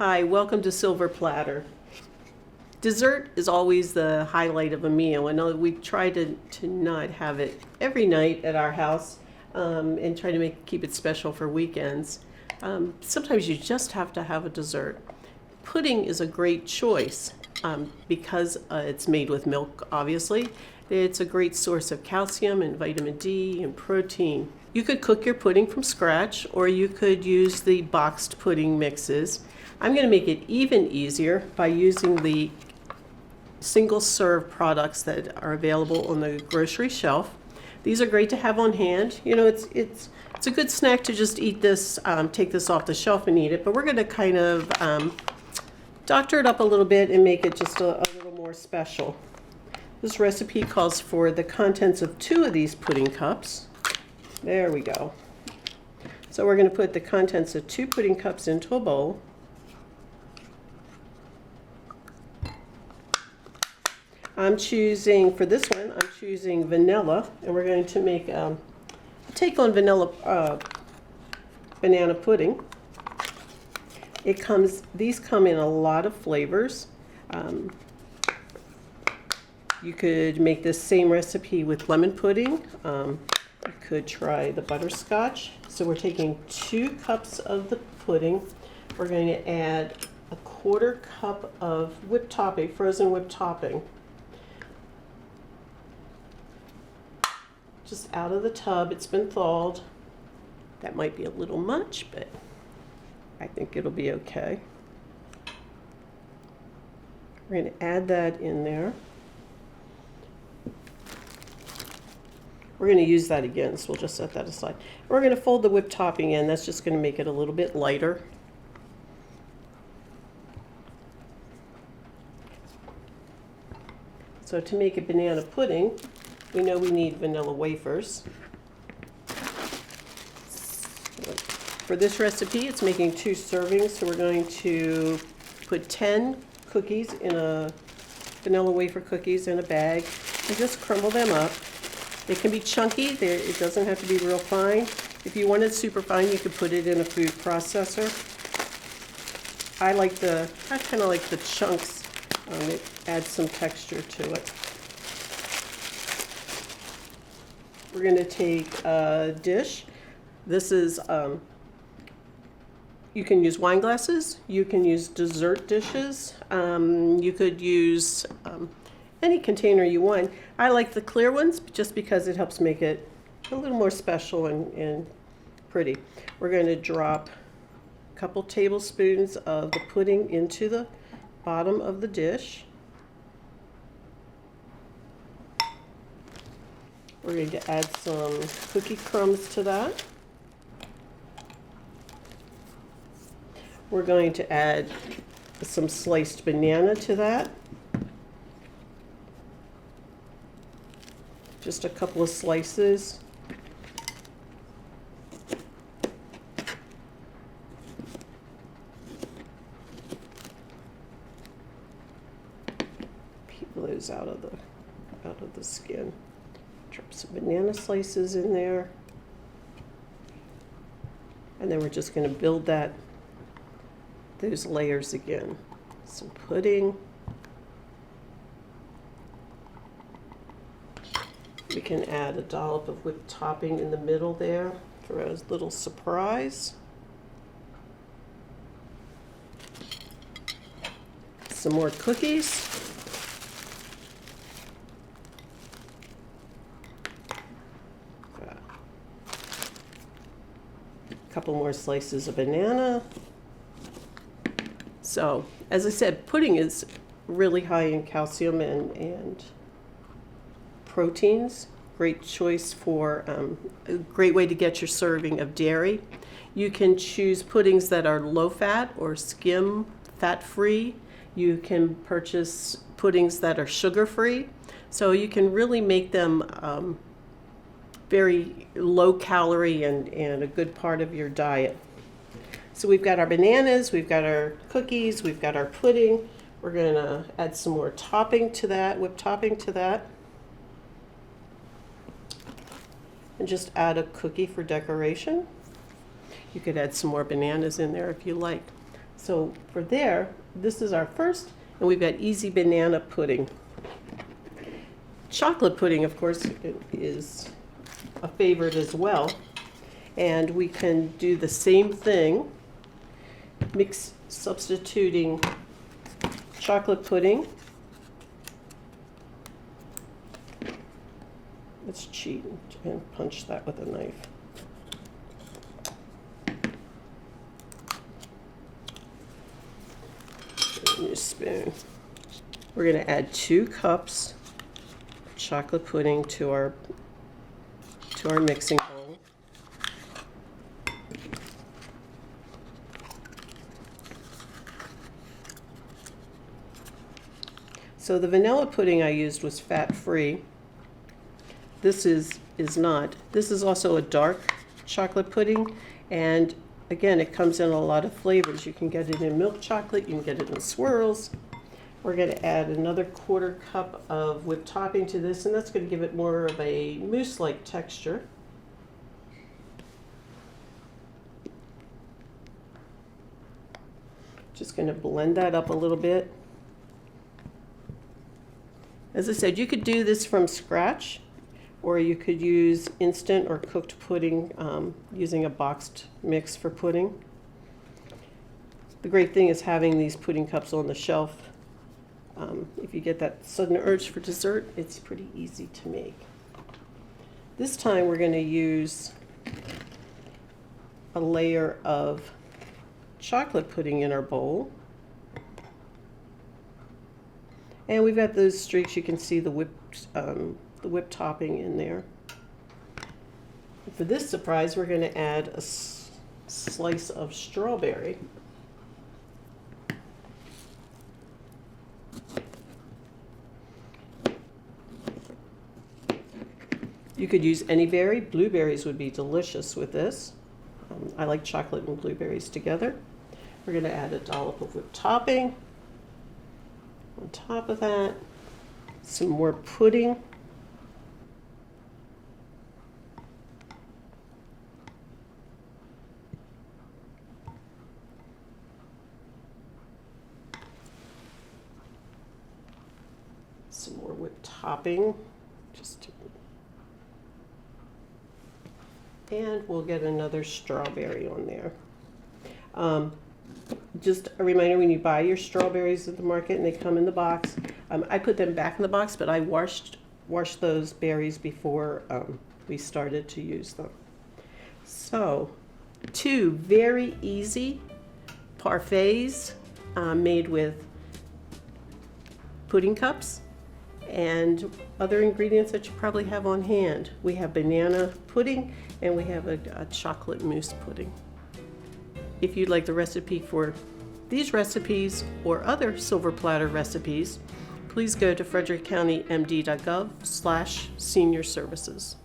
Hi, welcome to Silver Platter. Dessert is always the highlight of a meal, and we try to not have it every night at our house and try to keep it special for weekends. Sometimes you just have to have a dessert. Pudding is a great choice because it's made with milk, obviously. It's a great source of calcium and vitamin D and protein. You could cook your pudding from scratch, or you could use the boxed pudding mixes. I'm going to make it even easier by using the single-serve products that are available on the grocery shelf. These are great to have on hand. You know, it's a good snack to just eat this, take this off the shelf and eat it, but we're going to kind of doctor it up a little bit and make it just a little more special. This recipe calls for the contents of 2 of these pudding cups. There we go. So we're going to put the contents of 2 pudding cups into a bowl. For this one, I'm choosing vanilla, and we're going to make take on vanilla banana pudding. These come in a lot of flavors. You could make this same recipe with lemon pudding. You could try the butterscotch. So we're taking 2 cups of the pudding. We're going to add a 1/4 cup of whipped topping, frozen whipped topping. Just out of the tub, it's been thawed. That might be a little much, but I think it'll be okay. We're going to add that in there. We're going to use that again, so we'll just set that aside. We're going to fold the whipped topping in. That's just going to make it a little bit lighter. So to make a banana pudding, we know we need vanilla wafers. For this recipe, it's making 2 servings, so we're going to put 10 cookies in vanilla wafer cookies in a bag and just crumble them up. They can be chunky. It doesn't have to be real fine. If you want it super fine, you could put it in a food processor. I kind of like the chunks. It adds some texture to it. We're going to take a dish. This is, you can use wine glasses, you can use dessert dishes, you could use any container you want. I like the clear ones just because it helps make it a little more special and pretty. We're going to drop a couple tablespoons of the pudding into the bottom of the dish. We're going to add some cookie crumbs to that. We're going to add some sliced banana to that. Just a couple of slices. Peel those out of the skin. Drop some banana slices in there. And then we're just going to build those layers again. Some pudding. We can add a dollop of whipped topping in the middle there for a little surprise. Some more cookies. A couple more slices of banana. So, as I said, pudding is really high in calcium and proteins. Great choice for a great way to get your serving of dairy. You can choose puddings that are low fat or skim fat-free. You can purchase puddings that are sugar-free. So you can really make them very low calorie and a good part of your diet. So we've got our bananas, we've got our cookies, we've got our pudding. We're going to add some more topping to that, whipped topping to that. And just add a cookie for decoration. You could add some more bananas in there if you like. So for there, this is our first, and we've got easy banana pudding. Chocolate pudding, of course, is a favorite as well. And we can do the same thing, substituting chocolate pudding. Let's cheat and punch that with a knife. New spoon. We're going to add 2 cups of chocolate pudding to our mixing bowl. So the vanilla pudding I used was fat-free. This is not. This is also a dark chocolate pudding, and again, it comes in a lot of flavors. You can get it in milk chocolate, you can get it in swirls. We're going to add another 1/4 cup of whipped topping to this, and that's going to give it more of a mousse-like texture. Just going to blend that up a little bit. As I said, you could do this from scratch, or you could use instant or cooked pudding using a boxed mix for pudding. The great thing is having these pudding cups on the shelf. If you get that sudden urge for dessert, it's pretty easy to make. This time we're going to use a layer of chocolate pudding in our bowl. And we've got those streaks. You can see the whipped topping in there. For this surprise, we're going to add a slice of strawberry. You could use any berry. Blueberries would be delicious with this. I like chocolate and blueberries together. We're going to add a dollop of whipped topping. On top of that, some more pudding. Some more whipped topping, and we'll get another strawberry on there. Just a reminder, when you buy your strawberries at the market and they come in the box, I put them back in the box, but I washed those berries before we started to use them. So, 2 very easy parfaits made with pudding cups and other ingredients that you probably have on hand. We have banana pudding and we have a chocolate mousse pudding. If you'd like the recipe for these recipes or other silver platter recipes, please go to frederickcountymd.gov/senior services.